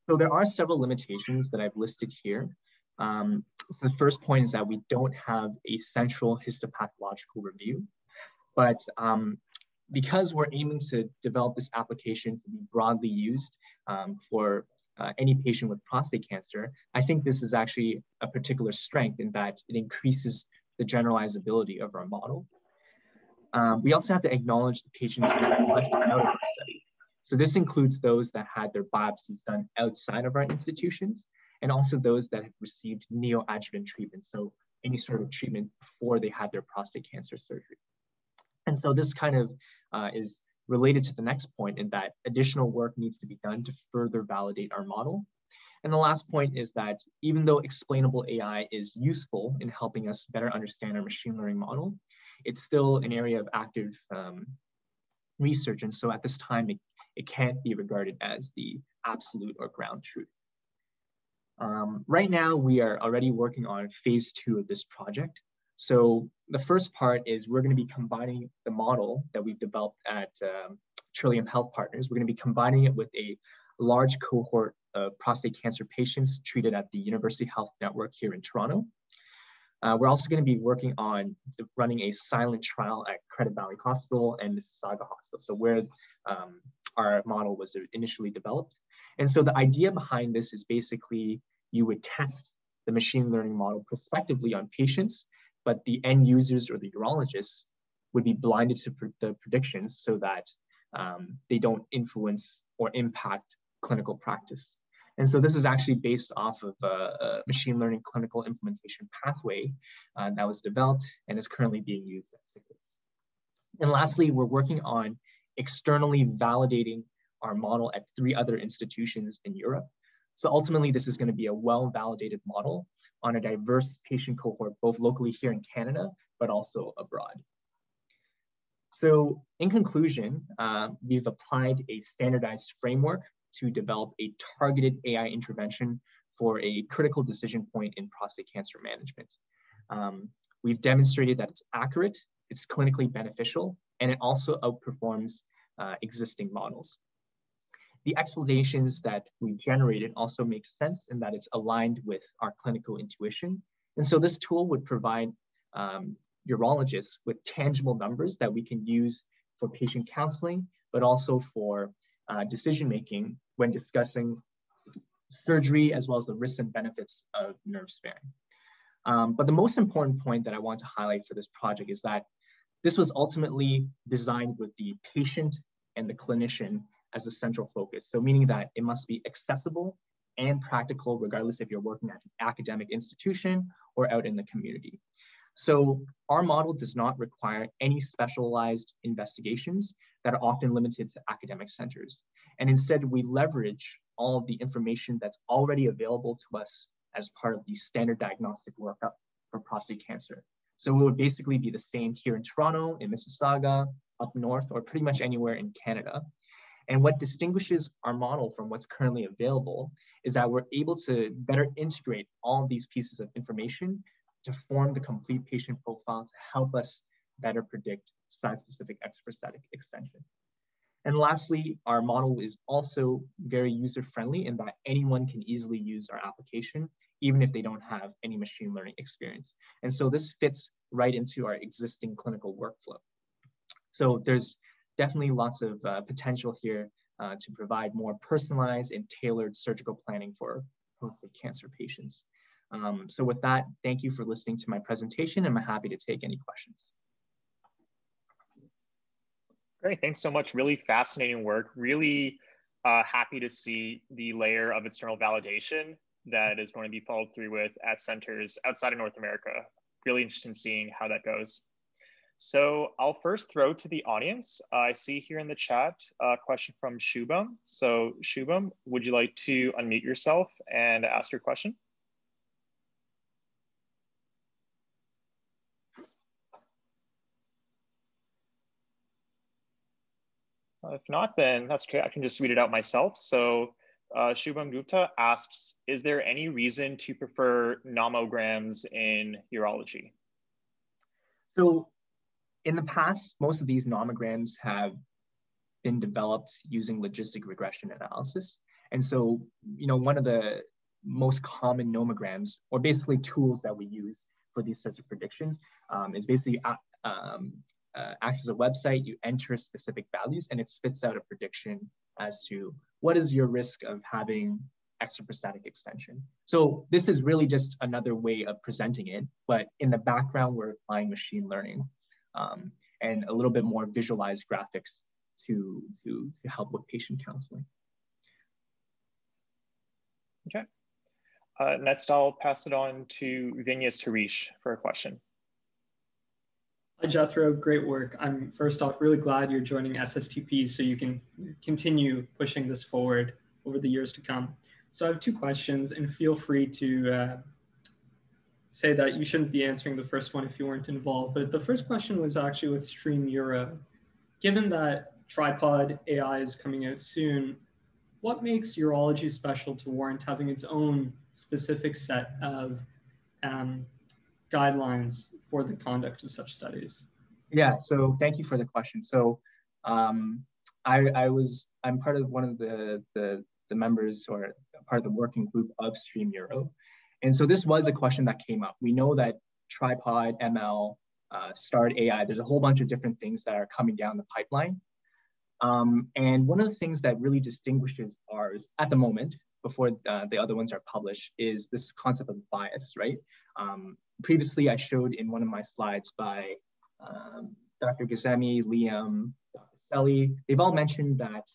So there are several limitations that I've listed here. So the first point is that we don't have a central histopathological review, but because we're aiming to develop this application to be broadly used for any patient with prostate cancer, I think this is actually a particular strength in that it increases the generalizability of our model. We also have to acknowledge the patients that are left out of our study. So this includes those that had their biopsies done outside of our institutions, and also those that have received neoadjuvant treatment, so any sort of treatment before they had their prostate cancer surgery. And so this kind of is related to the next point in that additional work needs to be done to further validate our model. And the last point is that even though explainable AI is useful in helping us better understand our machine learning model, it's still an area of active research. And so at this time, it can't be regarded as the absolute or ground truth. Right now, we are already working on phase 2 of this project. So the first part is we're going to be combining the model that we've developed at Trillium Health Partners. We're going to be combining it with a large cohort of prostate cancer patients treated at the University Health Network here in Toronto. We're also going to be working on running a silent trial at Credit Valley Hospital and Mississauga Hospital, so where our model was initially developed. And so the idea behind this is basically you would test the machine learning model prospectively on patients, but the end users or the urologists would be blinded to the predictions so that they don't influence or impact clinical practice. And so this is actually based off of a machine learning clinical implementation pathway that was developed and is currently being used at SICKS. And lastly, we're working on externally validating our model at 3 other institutions in Europe. So ultimately, this is going to be a well-validated model on a diverse patient cohort, both locally here in Canada, but also abroad. So in conclusion, we've applied a standardized framework to develop a targeted AI intervention for a critical decision point in prostate cancer management. We've demonstrated that it's accurate, it's clinically beneficial, and it also outperforms existing models. The explanations that we generated also make sense in that it's aligned with our clinical intuition. And so this tool would provide urologists with tangible numbers that we can use for patient counseling, but also for decision-making when discussing surgery as well as the risks and benefits of nerve sparing. But the most important point that I want to highlight for this project is that this was ultimately designed with the patient and the clinician as the central focus. So meaning that it must be accessible and practical, regardless if you're working at an academic institution or out in the community. So our model does not require any specialized investigations that are often limited to academic centers. And instead, we leverage all of the information that's already available to us as part of the standard diagnostic workup for prostate cancer. So it would basically be the same here in Toronto, in Mississauga, up north, or pretty much anywhere in Canada. And what distinguishes our model from what's currently available is that we're able to better integrate all of these pieces of information to form the complete patient profile to help us better predict site-specific extrastatic extension. And lastly, our model is also very user-friendly in that anyone can easily use our application, even if they don't have any machine learning experience. And so this fits right into our existing clinical workflow. So there's definitely lots of potential here to provide more personalized and tailored surgical planning for prostate cancer patients. So with that, thank you for listening to my presentation, and I'm happy to take any questions. Great, thanks so much. Really fascinating work. Really happy to see the layer of external validation that is going to be followed through with at centers outside of North America. Really interested in seeing how that goes. So I'll first throw to the audience. I see here in the chat a question from Shubham. So Shubham, would you like to unmute yourself and ask your question? If not, then that's okay. I can just read it out myself. So Shubham Gupta asks, is there any reason to prefer nomograms in urology? So in the past, most of these nomograms have been developed using logistic regression analysis. And so, one of the most common nomograms, or basically tools that we use for these sorts of predictions, is basically acts as a website. You enter specific values and it spits out a prediction as to what is your risk of having extraprostatic extension. So this is really just another way of presenting it, but in the background, we're applying machine learning and a little bit more visualized graphics to help with patient counseling. Okay. Next, I'll pass it on to Vinyas Harish for a question. Hi, Jethro, great work. I'm first off really glad you're joining SSTP so you can continue pushing this forward over the years to come. So I have two questions, and feel free to say that you shouldn't be answering the first one if you weren't involved. But the first question was actually with Stream Euro. Given that tripod AI is coming out soon, what makes urology special to warrant having its own specific set of guidelines for the conduct of such studies? Yeah, so thank you for the question. So I'm part of one of the members, or part of the working group of Stream Euro. And so this was a question that came up. We know that tripod, ML, starred AI, there's a whole bunch of different things that are coming down the pipeline. And one of the things that really distinguishes ours at the moment, before the other ones are published, is this concept of bias, right? Previously, I showed in one of my slides by Dr. Gazemi, Liam, Dr. Selly, they've all mentioned that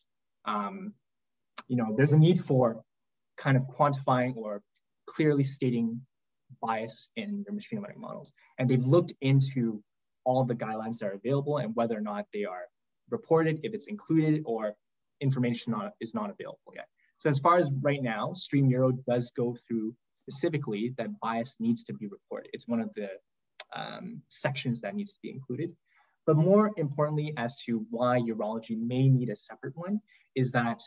there's a need for kind of quantifying or clearly stating bias in your machine learning models. And they've looked into all the guidelines that are available and whether or not they are reported, if it's included, or information is not available yet. So as far as right now, Stream Euro does go through specifically that bias needs to be reported. It's one of the sections that needs to be included. But more importantly, as to why urology may need a separate one, is that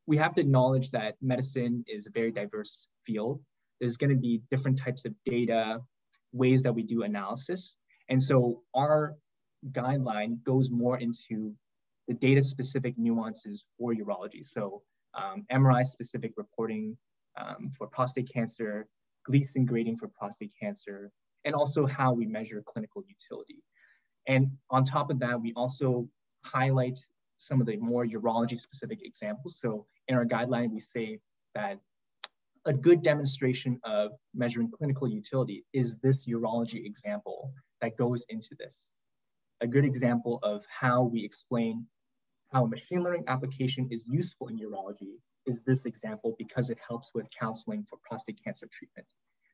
we have to acknowledge that medicine is a very diverse field. There's going to be different types of data, ways that we do analysis. And so our guideline goes more into the data-specific nuances for urology. So MRI-specific reporting for prostate cancer, Gleason grading for prostate cancer, and also how we measure clinical utility. And on top of that, we also highlight some of the more urology-specific examples. So in our guideline, we say that a good demonstration of measuring clinical utility is this urology example that goes into this. A good example of how we explain how a machine learning application is useful in urology is this example, because it helps with counseling for prostate cancer treatment.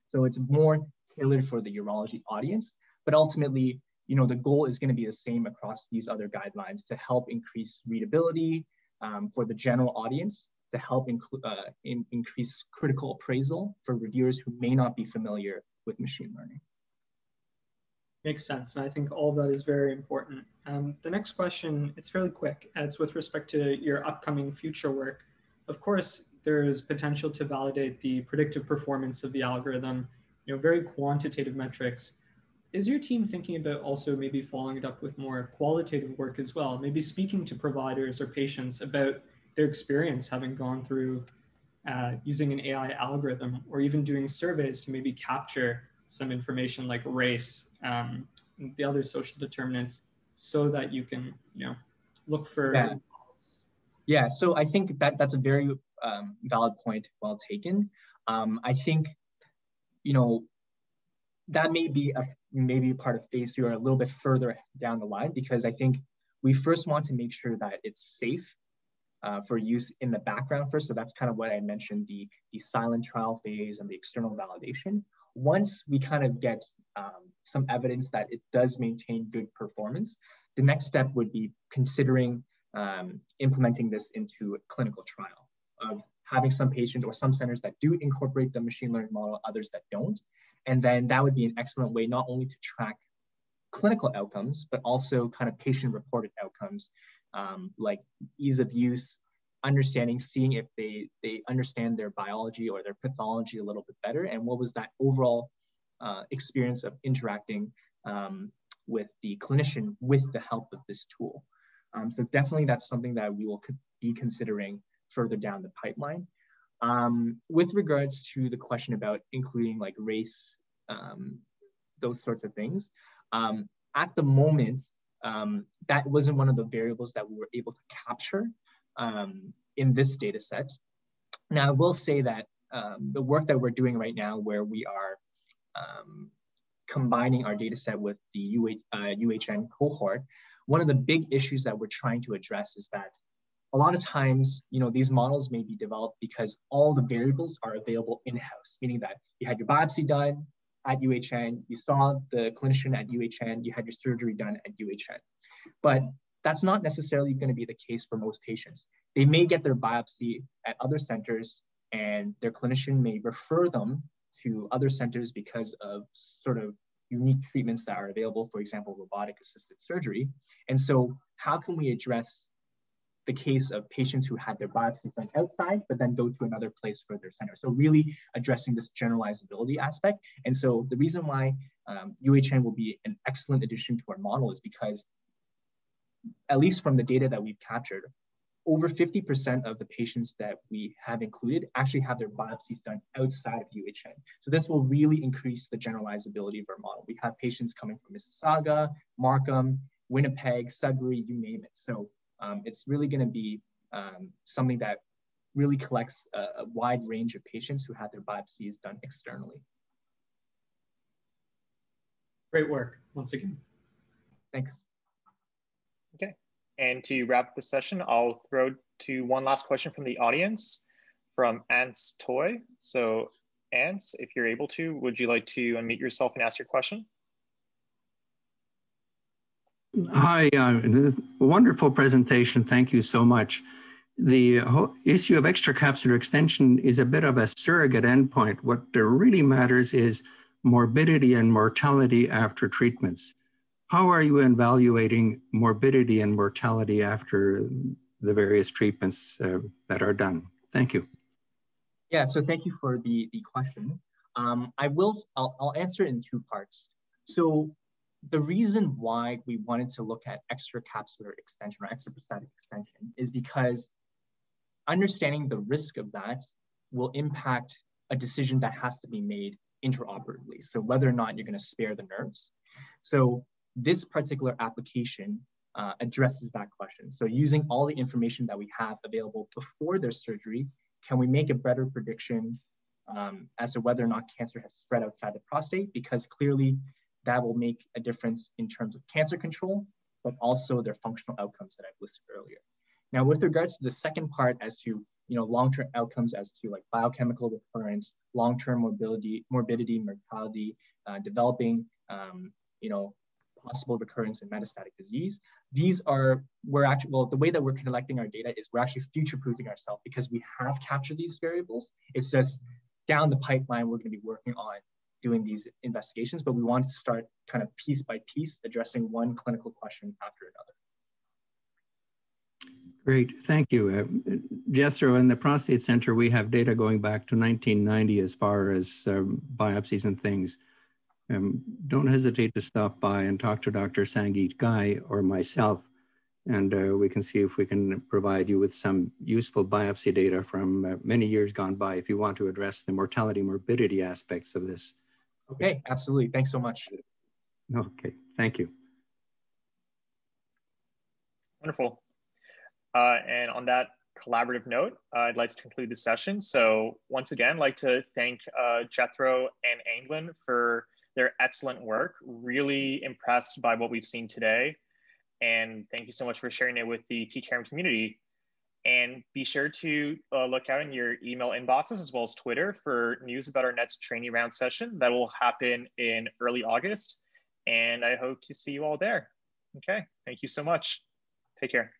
So it's more tailored for the urology audience, but ultimately, the goal is going to be the same across these other guidelines to help increase readability for the general audience, to help increase critical appraisal for reviewers who may not be familiar with machine learning. Makes sense. And I think all of that is very important. The next question, it's fairly quick. It's with respect to your upcoming future work. Of course, there is potential to validate the predictive performance of the algorithm, very quantitative metrics. Is your team thinking about also maybe following it up with more qualitative work as well? Maybe speaking to providers or patients about their experience having gone through using an AI algorithm, or even doing surveys to maybe capture some information like race, and the other social determinants, so that you can, look for. Yeah, so I think that's a very valid point, well taken. I think, that may be maybe part of phase 3 or a little bit further down the line, because I think we first want to make sure that it's safe for use in the background first. So that's kind of what I mentioned, the silent trial phase and the external validation. Once we kind of get some evidence that it does maintain good performance, the next step would be considering implementing this into a clinical trial, of having some patients or some centers that do incorporate the machine learning model, others that don't. And then that would be an excellent way not only to track clinical outcomes, but also kind of patient-reported outcomes, like ease of use, understanding, seeing if they understand their biology or their pathology a little bit better, and what was that overall experience of interacting with the clinician with the help of this tool. So definitely that's something that we will be considering further down the pipeline. With regards to the question about including like race, those sorts of things, at the moment, that wasn't one of the variables that we were able to capture in this data set. Now, I will say that the work that we're doing right now, where we are combining our data set with the UHN cohort, one of the big issues that we're trying to address is that a lot of times, these models may be developed because all the variables are available in-house, meaning that you had your biopsy done at UHN, you saw the clinician at UHN, you had your surgery done at UHN. But that's not necessarily going to be the case for most patients. They may get their biopsy at other centers and their clinician may refer them to other centers because of sort of unique treatments that are available, for example, robotic assisted surgery. And so how can we address the case of patients who had their biopsies done outside, but then go to another place for their center? So really addressing this generalizability aspect. And so the reason why UHN will be an excellent addition to our model is because, at least from the data that we've captured, over 50% of the patients that we have included actually have their biopsies done outside of UHN. So this will really increase the generalizability of our model. We have patients coming from Mississauga, Markham, Winnipeg, Sudbury, you name it. So it's really going to be something that really collects a wide range of patients who had their biopsies done externally. Great work, once again. Thanks. Okay, and to wrap the session, I'll throw to one last question from the audience from Ants Toy. So Ants, if you're able to, would you like to unmute yourself and ask your question? Hi, wonderful presentation. Thank you so much. The whole issue of extracapsular extension is a bit of a surrogate endpoint. What really matters is morbidity and mortality after treatments. How are you evaluating morbidity and mortality after the various treatments that are done? Thank you. Yeah, so thank you for the question. I'll answer it in two parts. So the reason why we wanted to look at extracapsular extension or extraprostatic extension is because understanding the risk of that will impact a decision that has to be made intraoperatively. So whether or not you're going to spare the nerves. So this particular application addresses that question. So using all the information that we have available before their surgery, can we make a better prediction as to whether or not cancer has spread outside the prostate? Because clearly that will make a difference in terms of cancer control, but also their functional outcomes that I've listed earlier. Now, with regards to the second part as to long-term outcomes as to like biochemical recurrence, long-term morbidity, mortality, developing possible recurrence in metastatic disease. These are, the way that we're collecting our data is we're actually future-proofing ourselves because we have captured these variables. It's just down the pipeline, we're going to be working on doing these investigations, but we want to start kind of piece by piece addressing one clinical question after another. Great, thank you. Jethro, in the Prostate Center, we have data going back to 1990 as far as biopsies and things. Don't hesitate to stop by and talk to Dr. Sangeet Ghai or myself, and we can see if we can provide you with some useful biopsy data from many years gone by if you want to address the mortality morbidity aspects of this. Okay, absolutely. Thanks so much. Okay, thank you. Wonderful. And on that collaborative note, I'd like to conclude the session. So once again, I'd like to thank Jethro and Anglin for their excellent work. Really impressed by what we've seen today. And thank you so much for sharing it with the T-CAIREM community. And be sure to look out in your email inboxes as well as Twitter for news about our next trainee round session that will happen in early August. And I hope to see you all there. Okay, thank you so much. Take care.